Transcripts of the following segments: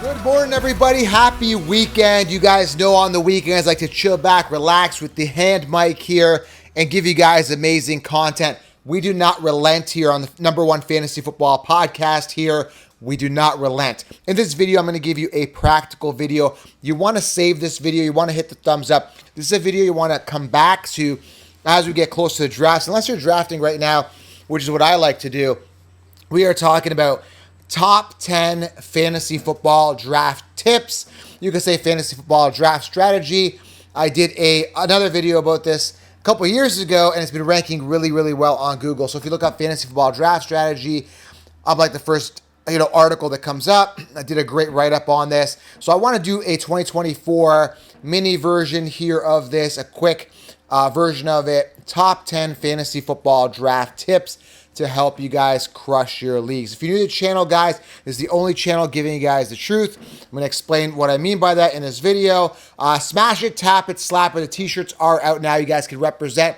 Good morning, everybody. Happy weekend. You guys know on the weekends I like to chill back, relax with the hand mic here, and give you guys amazing content. We do not relent here on the #1 fantasy football podcast here. We do not relent. In this video, I'm going to give you a practical video. You want to save this video. You want to hit the thumbs up. This is a video you want to come back to as we get close to the drafts. Unless you're drafting right now, which is what I like to do, we are talking about top 10 fantasy football draft tips. You can say fantasy football draft strategy. I did another video about this a couple years ago, and it's been ranking really, really well on Google. So if you look up fantasy football draft strategy, I'm like the first article that comes up. I did a great write-up on this. So I want to do a 2024 mini version here of this, a quick version of it. Top 10 fantasy football draft tips to help you guys crush your leagues. If you're new to the channel, guys, this is the only channel giving you guys the truth. I'm going to explain what I mean by that in this video. Smash it, tap it, slap it. The t-shirts are out now. You guys can represent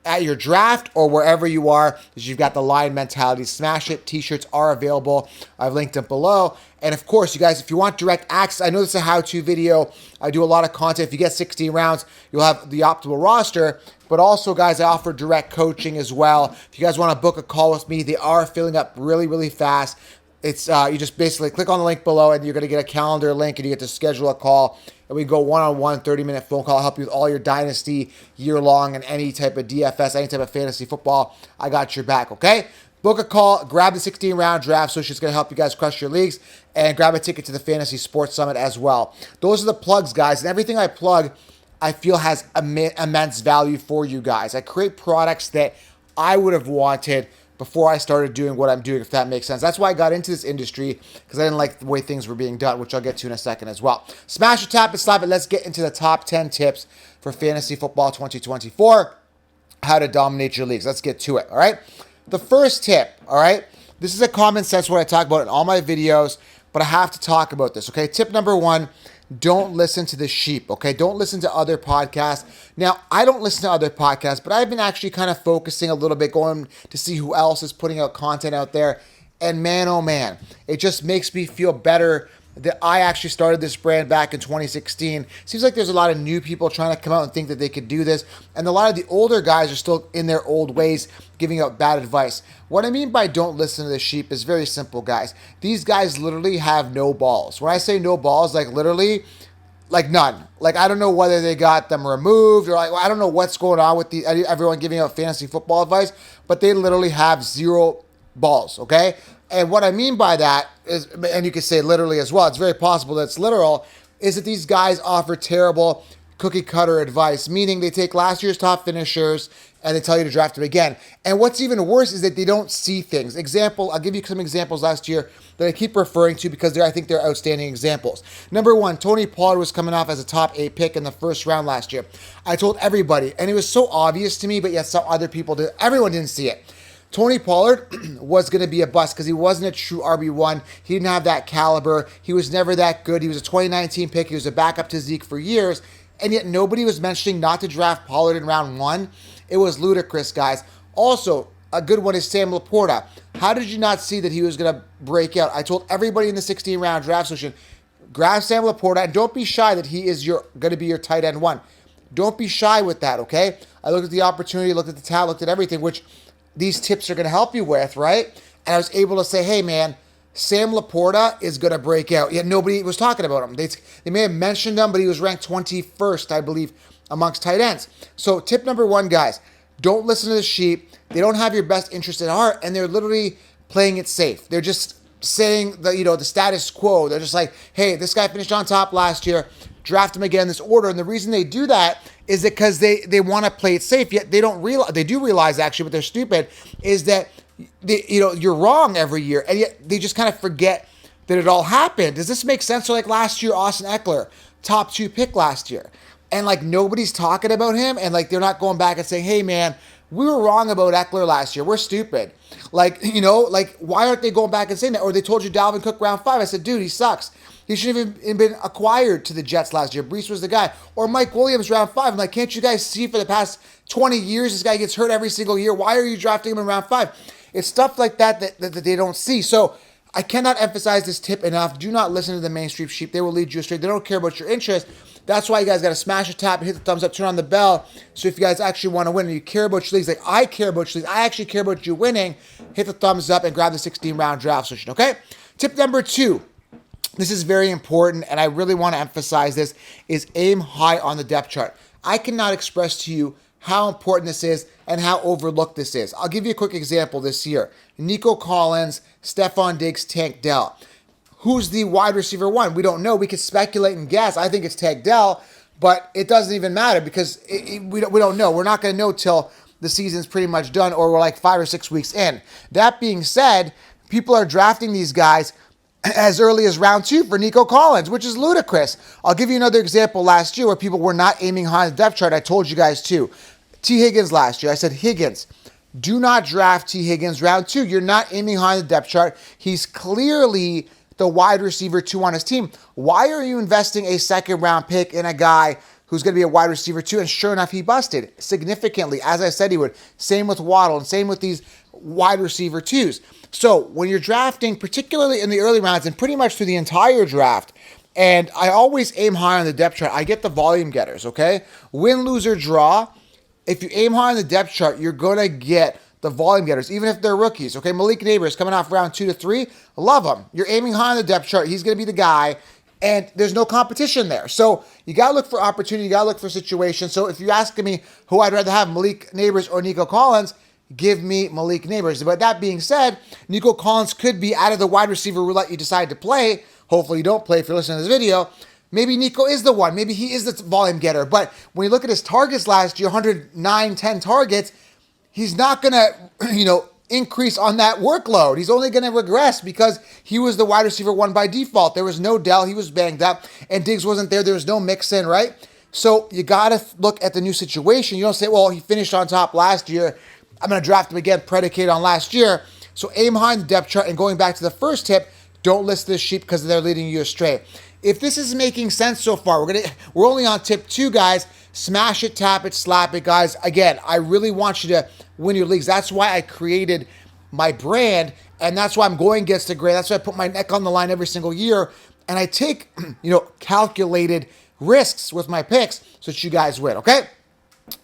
at your draft or wherever you are, because you've got the Lion mentality. Smash it. T-shirts are available. I've linked them below. And of course, you guys, if you want direct access, I know this is a how-to video. I do a lot of content. If you get 16 rounds, you'll have the optimal roster. But also, guys, I offer direct coaching as well. If you guys want to book a call with me, they are filling up really, really fast. It's you just basically click on the link below, and you're going to get a calendar link, and you get to schedule a call. And we go one-on-one, 30-minute phone call. I'll help you with all your dynasty, year-long, and any type of DFS, any type of fantasy football. I got your back, okay? Book a call, grab the 16-round draft social. It's going to help you guys crush your leagues, and grab a ticket to the Fantasy Sports Summit as well. Those are the plugs, guys, and everything I plug I feel has immense value for you guys. I create products that I would have wanted before I started doing what I'm doing, if that makes sense. That's why I got into this industry, because I didn't like the way things were being done, which I'll get to in a second as well. Smash it, tap it, slap it. Let's get into the top 10 tips for fantasy football 2024, how to dominate your leagues. Let's get to it, all right? The first tip, all right? This is a common sense what I talk about in all my videos, but I have to talk about this, okay? Tip number 1, don't listen to the sheep, okay? Don't listen to other podcasts. Now, I don't listen to other podcasts, but I've been actually kind of focusing a little bit, going to see who else is putting out content out there. And man, oh man, it just makes me feel better that I actually started this brand back in 2016. Seems like there's a lot of new people trying to come out and think that they could do this. And a lot of the older guys are still in their old ways, giving out bad advice. What I mean by don't listen to the sheep is very simple, guys. These guys literally have no balls. When I say no balls, like literally, like none. Like I don't know whether they got them removed or like I don't know what's going on with everyone giving out fantasy football advice, but they literally have zero balls, okay? And what I mean by that is, and you can say literally as well, it's very possible that it's literal, is that these guys offer terrible cookie cutter advice, meaning they take last year's top finishers and they tell you to draft them again. And what's even worse is that they don't see things. Example, I'll give you some examples last year that I keep referring to because I think they're outstanding examples. Number 1, Tony Pollard was coming off as a top 8 pick in the first round last year. I told everybody, and it was so obvious to me, but yet some other people did. Everyone didn't see it. Tony Pollard was going to be a bust because he wasn't a true RB1. He didn't have that caliber. He was never that good. He was a 2019 pick. He was a backup to Zeke for years. And yet nobody was mentioning not to draft Pollard in round 1. It was ludicrous, guys. Also, a good one is Sam Laporta. How did you not see that he was going to break out? I told everybody in the 16-round draft session, grab Sam Laporta and don't be shy that he is going to be your tight end 1. Don't be shy with that, okay? I looked at the opportunity, looked at the talent, looked at everything, which these tips are going to help you with, right? And I was able to say, hey, man, Sam Laporta is going to break out. Yet nobody was talking about him. They may have mentioned him, but he was ranked 21st, I believe, amongst tight ends. So tip number 1, guys, don't listen to the sheep. They don't have your best interest at heart, and they're literally playing it safe. They're just saying the status quo. They're just like, hey, this guy finished on top last year. Draft him again in this order. And the reason they do that is because they want to play it safe. Yet they don't realize, they do realize actually, but they're stupid, is that you're wrong every year. And yet they just kind of forget that it all happened. Does this make sense? So like last year, Austin Eckler, top 2 pick last year. And like nobody's talking about him. And like they're not going back and saying, hey man, we were wrong about Eckler last year. We're stupid. Like, like why aren't they going back and saying that? Or they told you Dalvin Cook round 5. I said, dude, he sucks. He should have even been acquired to the Jets last year. Brees was the guy. Or Mike Williams round 5. I'm like, can't you guys see for the past 20 years this guy gets hurt every single year? Why are you drafting him in round 5? It's stuff like that they don't see. So I cannot emphasize this tip enough. Do not listen to the mainstream sheep. They will lead you astray. They don't care about your interest. That's why you guys got to smash a tap and hit the thumbs up, turn on the bell. So if you guys actually want to win and you care about your leagues, like I care about your leagues, I actually care about you winning, hit the thumbs up and grab the 16-round draft solution, okay? Tip number 2. This is very important, and I really want to emphasize this, is aim high on the depth chart. I cannot express to you how important this is and how overlooked this is. I'll give you a quick example this year. Nico Collins, Stephon Diggs, Tank Dell. Who's the wide receiver 1? We don't know. We could speculate and guess. I think it's Tank Dell, but it doesn't even matter because we don't know. We're not going to know till the season's pretty much done or we're like 5 or 6 weeks in. That being said, people are drafting these guys as early as round 2 for Nico Collins, which is ludicrous. I'll give you another example last year where people were not aiming high on the depth chart. I told you guys too. T. Higgins last year. I said, Higgins, do not draft T. Higgins round 2. You're not aiming high on the depth chart. He's clearly the wide receiver 2 on his team. Why are you investing a second-round pick in a guy who's going to be a wide receiver 2? And sure enough, he busted significantly, as I said he would. Same with Waddle and same with these wide receiver 2s. So when you're drafting, particularly in the early rounds and pretty much through the entire draft, and I always aim high on the depth chart, I get the volume getters, okay? Win, lose, or draw. If you aim high on the depth chart, you're going to get the volume getters, even if they're rookies, okay? Malik Neighbors coming off round 2 to 3, love him. You're aiming high on the depth chart. He's going to be the guy, and there's no competition there. So you got to look for opportunity. You got to look for situations. So if you're asking me who I'd rather have, Malik Neighbors or Nico Collins, give me Malik Neighbors. But that being said, Nico Collins could be out of the wide receiver roulette you decide to play. Hopefully you don't play if you're listening to this video. Maybe Nico is the one. Maybe he is the volume getter. But when you look at his targets last year, 109, 10 targets, he's not going to, increase on that workload. He's only going to regress because he was the wide receiver 1 by default. There was no Dell. He was banged up. And Diggs wasn't there. There was no mix-in, right? So you got to look at the new situation. You don't say, well, he finished on top last year. I'm going to draft him again, predicated on last year. So aim high in the depth chart. And going back to the first tip, don't list this sheep because they're leading you astray. If this is making sense so far, we're only on tip 2, guys. Smash it, tap it, slap it, guys. Again, I really want you to win your leagues. That's why I created my brand, and that's why I'm going against the grain. That's why I put my neck on the line every single year, and I take, calculated risks with my picks so that you guys win, okay?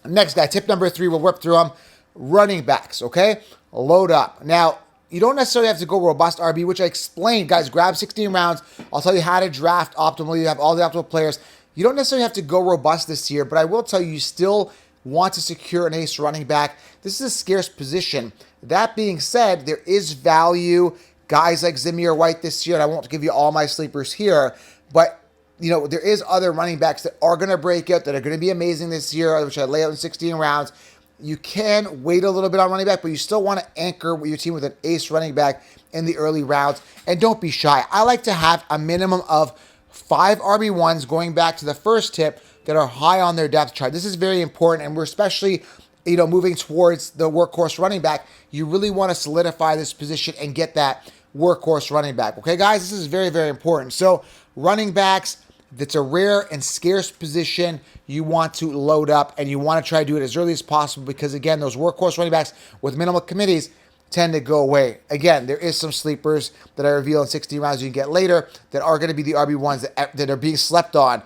Next guy, tip number 3, we'll whip through them. Running backs, okay? Load up. Now, you don't necessarily have to go robust RB, which I explained. Guys, grab 16 rounds. I'll tell you how to draft optimally. You have all the optimal players. You don't necessarily have to go robust this year, but I will tell you, you still want to secure an ace running back. This is a scarce position. That being said, there is value. Guys like Zamir White this year, and I won't give you all my sleepers here, but there is other running backs that are going to break out, that are going to be amazing this year, which I lay out in 16 rounds. You can wait a little bit on running back, but you still want to anchor your team with an ace running back in the early rounds. And don't be shy. I like to have a minimum of 5 RB1s, going back to the first tip, that are high on their depth chart. This is very important, and we're especially moving towards the workhorse running back. You really want to solidify this position and get that workhorse running back. Okay, guys, this is very, very important. So running backs, that's a rare and scarce position. You want to load up, and you want to try to do it as early as possible because, again, those workhorse running backs with minimal committees tend to go away. Again, there is some sleepers that I reveal in 16 rounds you can get later that are going to be the RB1s that are being slept on.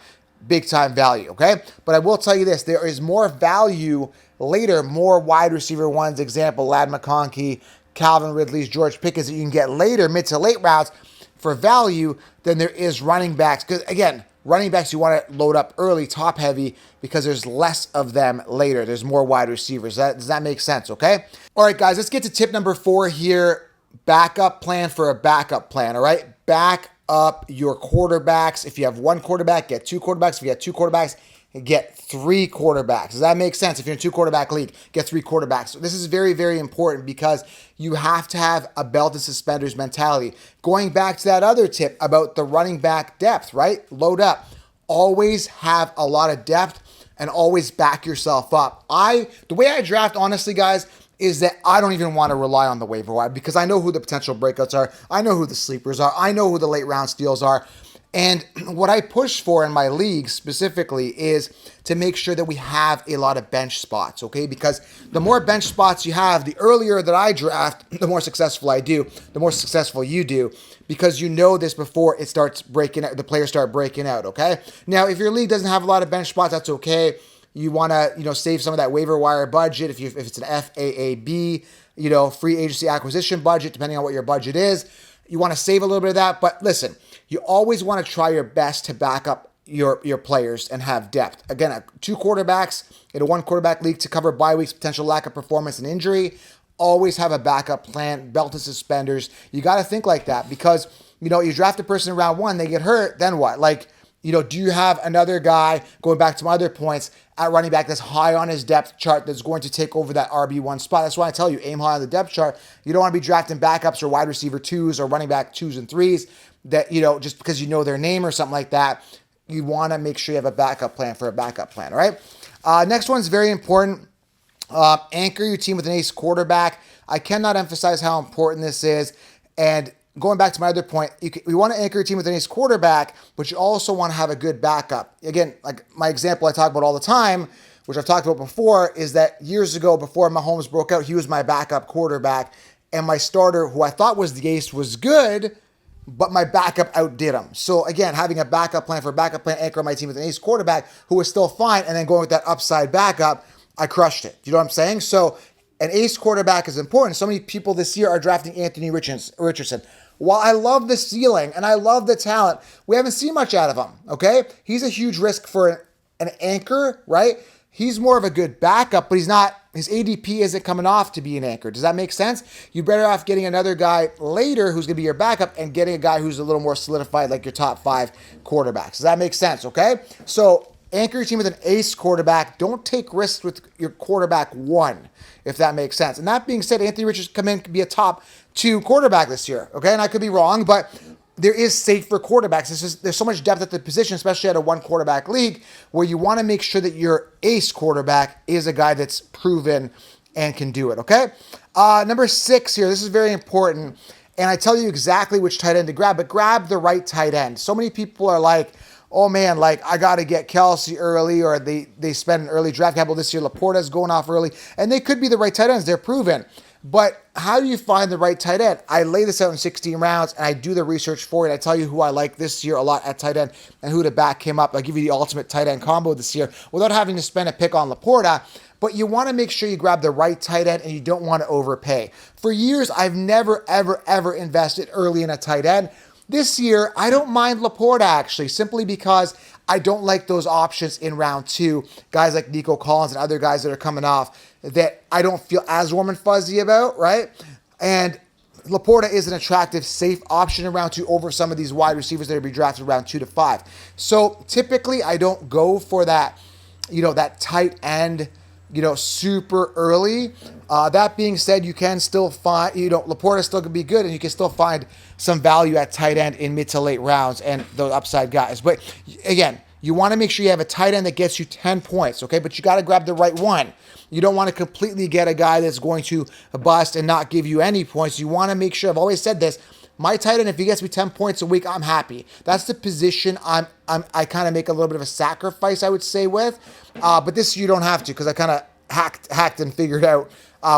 Big time value, okay? But I will tell you this, there is more value later, more wide receiver 1s, example, Ladd McConkey, Calvin Ridley's, George Pickens, that you can get later, mid to late rounds for value than there is running backs. Because, again, running backs, you want to load up early, top heavy, because there's less of them later. There's more wide receivers. Does that make sense, okay? All right, guys, let's get to tip number 4 here. Backup plan for a backup plan, all right? Back up your quarterbacks. If you have 1 quarterback, get 2 quarterbacks. If you have 2 quarterbacks, get 3 quarterbacks. Does that make sense? If you're in a 2-quarterback league, get 3 quarterbacks. So this is very, very important because you have to have a belt and suspenders mentality. Going back to that other tip about the running back depth, right? Load up. Always have a lot of depth and always back yourself up. The way I draft, honestly, guys, is that I don't even want to rely on the waiver wire because I know who the potential breakouts are. I know who the sleepers are. I know who the late round steals are. And what I push for in my league specifically is to make sure that we have a lot of bench spots, okay? Because the more bench spots you have, the earlier that I draft, the more successful I do, the more successful you do, because you know this before it starts breaking out, the players start breaking out, okay? Now, if your league doesn't have a lot of bench spots, that's okay. You want to, save some of that waiver wire budget if it's an FAAB, free agency acquisition budget, depending on what your budget is. You want to save a little bit of that, but listen, you always want to try your best to back up your players and have depth. Again, 2 quarterbacks in a 1 quarterback league to cover bye weeks, potential lack of performance and injury. Always have a backup plan, belt and suspenders. You got to think like that because, you draft a person in round 1, they get hurt, then what? Do you have another guy, going back to my other points, at running back that's high on his depth chart that's going to take over that RB1 spot? That's why I tell you, aim high on the depth chart. You don't want to be drafting backups or wide receiver 2s or running back 2s and 3s that, just because you know their name or something like that. You want to make sure you have a backup plan for a backup plan, all right? Next one's very important. Anchor your team with an ace quarterback. I cannot emphasize how important this is. And going back to my other point, you want to anchor your team with an ace quarterback, but you also want to have a good backup. Again, like my example I talk about all the time, which I've talked about before, is that years ago, before Mahomes broke out, he was my backup quarterback, and my starter, who I thought was the ace, was good, but my backup outdid him. So again, having a backup plan for a backup plan, anchor my team with an ace quarterback who was still fine, and then going with that upside backup, I crushed it. You know what I'm saying? So an ace quarterback is important. So many people this year are drafting Anthony Richardson. While I love the ceiling and I love the talent, we haven't seen much out of him, okay? He's a huge risk for an anchor, right? He's more of a good backup, but his ADP isn't coming off to be an anchor. Does that make sense? You're better off getting another guy later who's going to be your backup and getting a guy who's a little more solidified, like your top 5 quarterbacks. Does that make sense, okay? So anchor your team with an ace quarterback. Don't take risks with your quarterback 1, if that makes sense. And that being said, Anthony Richardson come in could be a top 2 quarterback this year, okay? And I could be wrong, but there is safer quarterbacks. There's so much depth at the position, especially at a 1 quarterback league, where you want to make sure that your ace quarterback is a guy that's proven and can do it, okay? Number 6 here, this is very important, and I tell you exactly which tight end to grab, but grab the right tight end. So many people are like, oh man, I got to get Kelsey early, or they spend an early draft capital this year. Laporta's going off early, and they could be the right tight ends. They're proven. But how do you find the right tight end? I lay this out in 16 rounds, and I do the research for it. I tell you who I like this year a lot at tight end and who to back him up. I'll give you the ultimate tight end combo this year without having to spend a pick on Laporta. But you want to make sure you grab the right tight end, and you don't want to overpay. For years, I've never, ever, ever invested early in a tight end. This year, I don't mind Laporta, actually, simply because I don't like those options in round 2. Guys like Nico Collins and other guys that are coming off that I don't feel as warm and fuzzy about, right? And Laporta is an attractive, safe option in round 2 over some of these wide receivers that will be drafted around 2 to 5. So typically, I don't go for that, that tight end, super early. That being said, you can still find, Laporta still can be good, and you can still find some value at tight end in mid to late rounds and those upside guys. But again, you want to make sure you have a tight end that gets you 10 points, okay? But you got to grab the right one. You don't want to completely get a guy that's going to bust and not give you any points. You want to make sure, I've always said this, my tight end, if he gets me 10 points a week, I'm happy. That's the position I kind of make a little bit of a sacrifice, I would say, with. But this you don't have to, because I kind of hacked and figured out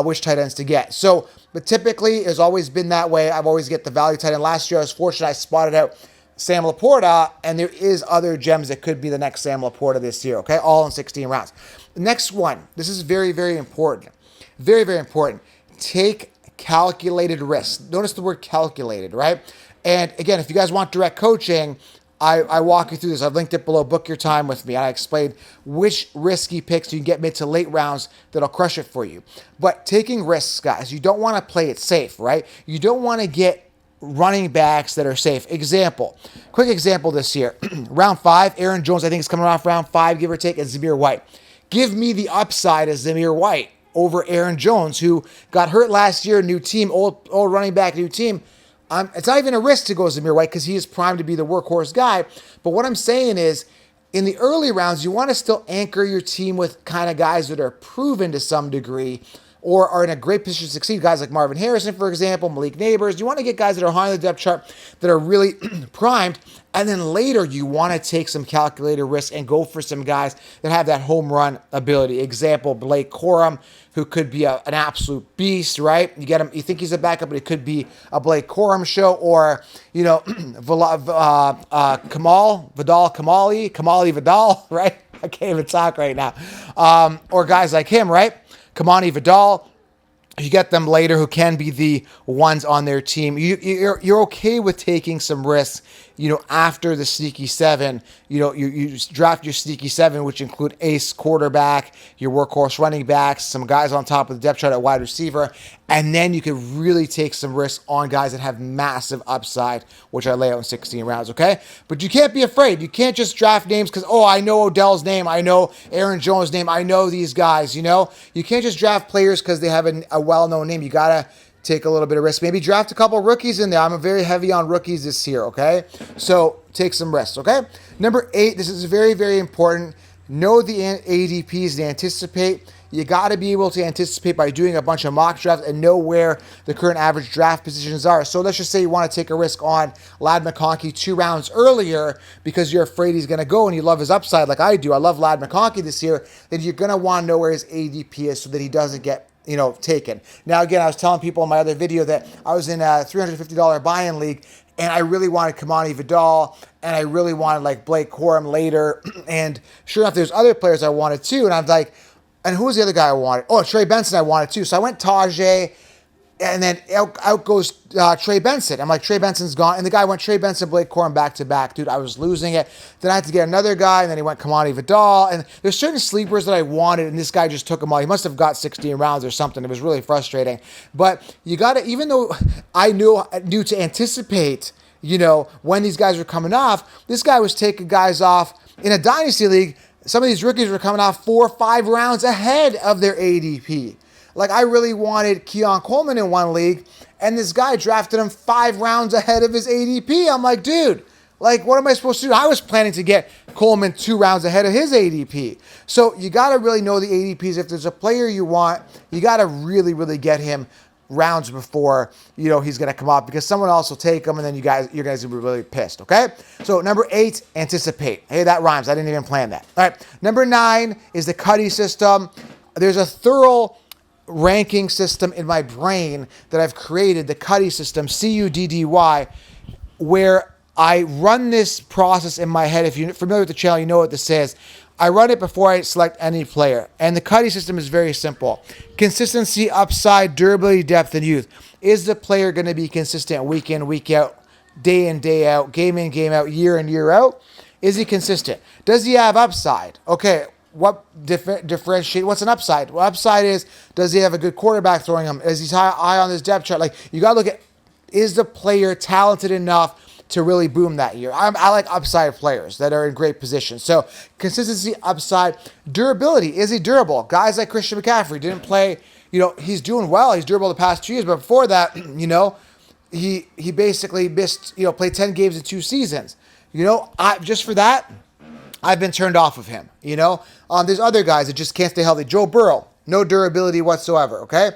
which tight ends to get. So, but typically, it's always been that way. I've always get the value tight end. Last year, I was fortunate. I spotted out Sam Laporta, and there is other gems that could be the next Sam Laporta this year, okay? All in 16 rounds. The next one, this is very, very important. Very, very important. Take calculated risks. Notice the word calculated, right? And again, if you guys want direct coaching, I walk you through this. I've linked it below. Book your time with me. I explained which risky picks you can get mid to late rounds that'll crush it for you. But taking risks, guys, you don't want to play it safe, right? You don't want to get running backs that are safe. Quick example this year. Round 5, Aaron Jones, I think, is coming off round 5, give or take, and Zamir White. Give me the upside as Zamir White over Aaron Jones, who got hurt last year, new team, old running back, new team. It's not even a risk to go Zamir White because he is primed to be the workhorse guy. But what I'm saying is, in the early rounds, you want to still anchor your team with kind of guys that are proven to some degree or are in a great position to succeed. Guys like Marvin Harrison, for example, Malik Neighbors. You want to get guys that are high on the depth chart that are really primed. And then later, you want to take some calculated risk and go for some guys that have that home run ability. Example, Blake Corum, who could be an absolute beast, right? You get him, you think he's a backup, but it could be a Blake Corum show, or, you know, Kamali Vidal, right? I can't even talk right now. Or guys like him, right? Kamani Vidal. You get them later who can be the ones on their team. You're okay with taking some risks, you know, after the sneaky seven. You know, you draft your sneaky seven, which include ace quarterback, your workhorse running backs, some guys on top of the depth chart at wide receiver, and then you can really take some risks on guys that have massive upside, which I lay out in 16 rounds, okay? But you can't be afraid. You can't just draft names because, oh, I know Odell's name, I know Aaron Jones' name, I know these guys, you know? You can't just draft players because they have a well-known name. You got to take a little bit of risk. Maybe draft a couple rookies in there. I'm very heavy on rookies this year, okay? So take some risks, okay? Number 8, this is very, very important. Know the ADPs and anticipate. You got to be able to anticipate by doing a bunch of mock drafts and know where the current average draft positions are. So let's just say you want to take a risk on Ladd McConkey 2 rounds earlier because you're afraid he's going to go and you love his upside like I do. I love Ladd McConkey this year. Then you're going to want to know where his ADP is so that he doesn't get, you know, taken. Now, again, I was telling people in my other video that I was in a $350 buy-in league and I really wanted Kamani Vidal and I really wanted like Blake Corum later. And sure enough, there's other players I wanted too. And I'm like, and who was the other guy I wanted? Oh, Trey Benson I wanted too. So I went Tajay, and then out goes Trey Benson. I'm like, Trey Benson's gone. And the guy went Trey Benson, Blake Corum back to back. Dude, I was losing it. Then I had to get another guy, and then he went Kamani Vidal. And there's certain sleepers that I wanted, and this guy just took them all. He must have got 16 rounds or something. It was really frustrating. But you got to, even though I knew to anticipate, you know, when these guys were coming off, this guy was taking guys off in a dynasty league. Some of these rookies were coming off 4 or 5 rounds ahead of their ADP. Like, I really wanted Keon Coleman in one league, and this guy drafted him 5 rounds ahead of his ADP. I'm like, dude, like, what am I supposed to do? I was planning to get Coleman 2 rounds ahead of his ADP. So you got to really know the ADPs. If there's a player you want, you got to really, really get him rounds before, you know, he's going to come up, because someone else will take him, and then you're guys going to be really pissed, okay? So number 8, anticipate. Hey, that rhymes. I didn't even plan that. All right. Number 9 is the Cuddy system. There's a thorough ranking system in my brain that I've created, the Cuddy system, Cuddy, where I run this process in my head. If you're familiar with the channel, you know what this is. I run it before I select any player. And the Cuddy system is very simple. Consistency, upside, durability, depth, and youth. Is the player going to be consistent week in, week out, day in, day out, game in, game out, year in, year out? Is he consistent? Does he have upside? Okay, what differentiate? What's an upside? Well, upside is, does he have a good quarterback throwing him? Is he high on his depth chart? Like, you got to look at, is the player talented enough to really boom that year? I like upside players that are in great positions. So consistency, upside, durability. Is he durable? Guys like Christian McCaffrey didn't play, you know, he's doing well. He's durable the past 2 years, but before that, you know, he basically missed, you know, played 10 games in 2 seasons. You know, just for that, I've been turned off of him. You know, there's other guys that just can't stay healthy. Joe Burrow, no durability whatsoever. Okay.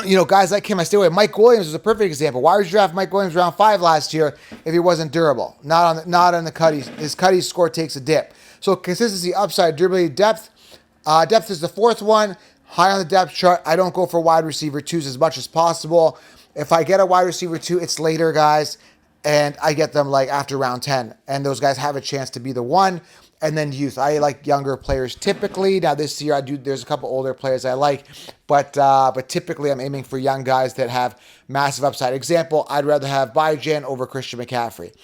You know, guys like him, I stay away. Mike Williams is a perfect example. Why would you draft Mike Williams round 5 last year if he wasn't durable? Not on the Cuddy. His Cuddy score takes a dip. So consistency, upside, durability, depth. Depth is the 4th one. High on the depth chart. I don't go for wide receiver 2s as much as possible. If I get a wide receiver 2, it's later, guys, and I get them like after round 10. And those guys have a chance to be the one. And then youth. I like younger players typically. Now this year there's a couple older players I like, but typically I'm aiming for young guys that have massive upside. Example, I'd rather have Bijan over Christian McCaffrey.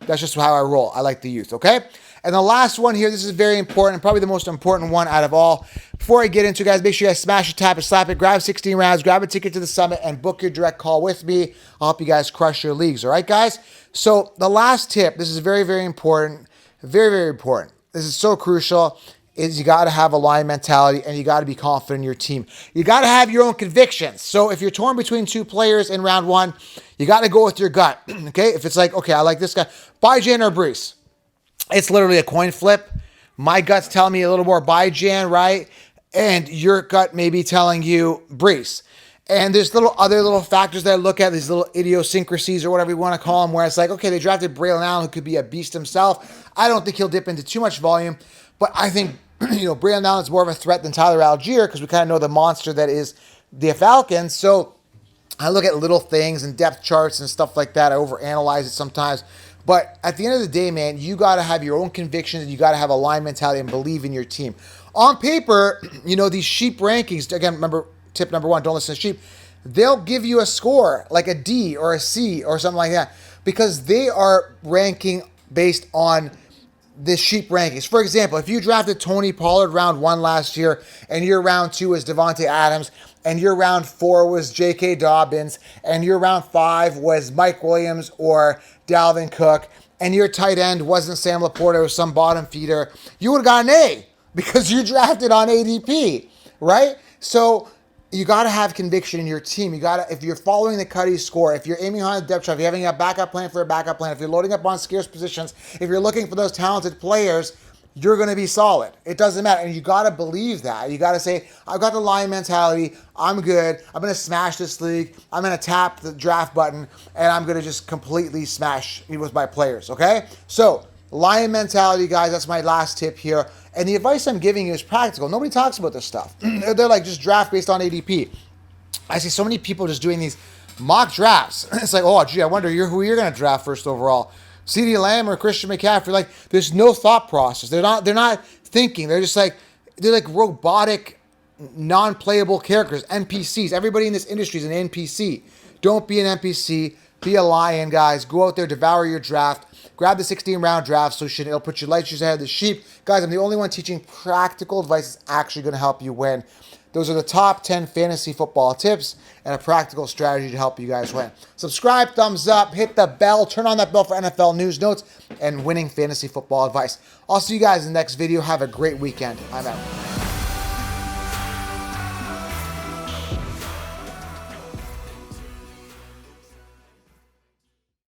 That's just how I roll. I like the youth, okay? And the last one here, this is very important, probably the most important one out of all. Before I get into it, guys, make sure you guys smash it, tap it, slap it, grab 16 rounds, grab a ticket to the summit, and book your direct call with me. I'll help you guys crush your leagues, all right, guys? So the last tip, this is very, very important, very, very important. This is so crucial, is you got to have a line mentality and you got to be confident in your team. You got to have your own convictions. So if you're torn between 2 players in round 1, you got to go with your gut, okay? If it's like, okay, I like this guy, Bijan or Brees. It's literally a coin flip. My gut's telling me a little more Bijan, right? and your gut may be telling you Brees. And there's other little factors that I look at, these little idiosyncrasies or whatever you want to call them, where it's like, okay, they drafted Braylon Allen, who could be a beast himself. I don't think he'll dip into too much volume, but I think Braylon Allen's more of a threat than Tyler Algier because we kind of know the monster that is the Falcons. So I look at little things and depth charts and stuff like that. I overanalyze it sometimes. But at the end of the day, man, you got to have your own convictions and you got to have a line mentality and believe in your team. On paper, these sheep rankings, again, remember, tip number one, don't listen to sheep. They'll give you a score like a D or a C or something like that because they are ranking based on the sheep rankings. For example, if you drafted Tony Pollard round 1 last year and your round 2 was Devontae Adams and your round 4 was J.K. Dobbins and your round 5 was Mike Williams or Dalvin Cook and your tight end wasn't Sam Laporta or some bottom feeder, you would have got an A because you drafted on ADP, right? So you got to have conviction in your team. You got to, if you're following the Cuddy score, if you're aiming on a depth chart, if you're having a backup plan for a backup plan, if you're loading up on scarce positions, if you're looking for those talented players, you're going to be solid. It doesn't matter. And you got to believe that. You got to say, I've got the lion mentality. I'm good. I'm going to smash this league. I'm going to tap the draft button and I'm going to just completely smash it with my players. Okay? So lion mentality, guys. That's my last tip here. And the advice I'm giving you is practical. Nobody talks about this stuff. They're like, just draft based on ADP. I see so many people just doing these mock drafts. It's like, oh, gee, I wonder who you're going to draft first overall. CeeDee Lamb or Christian McCaffrey. Like, there's no thought process. They're not thinking. They're like robotic, non-playable characters, NPCs. Everybody in this industry is an NPC. Don't be an NPC. Be a lion, guys. Go out there, devour your draft. Grab the 16-round draft solution. It'll put you light years ahead of the sheep. Guys, I'm the only one teaching practical advice that's actually going to help you win. Those are the top 10 fantasy football tips and a practical strategy to help you guys win. Subscribe, thumbs up, hit the bell, turn on that bell for NFL news, notes, and winning fantasy football advice. I'll see you guys in the next video. Have a great weekend. I'm out.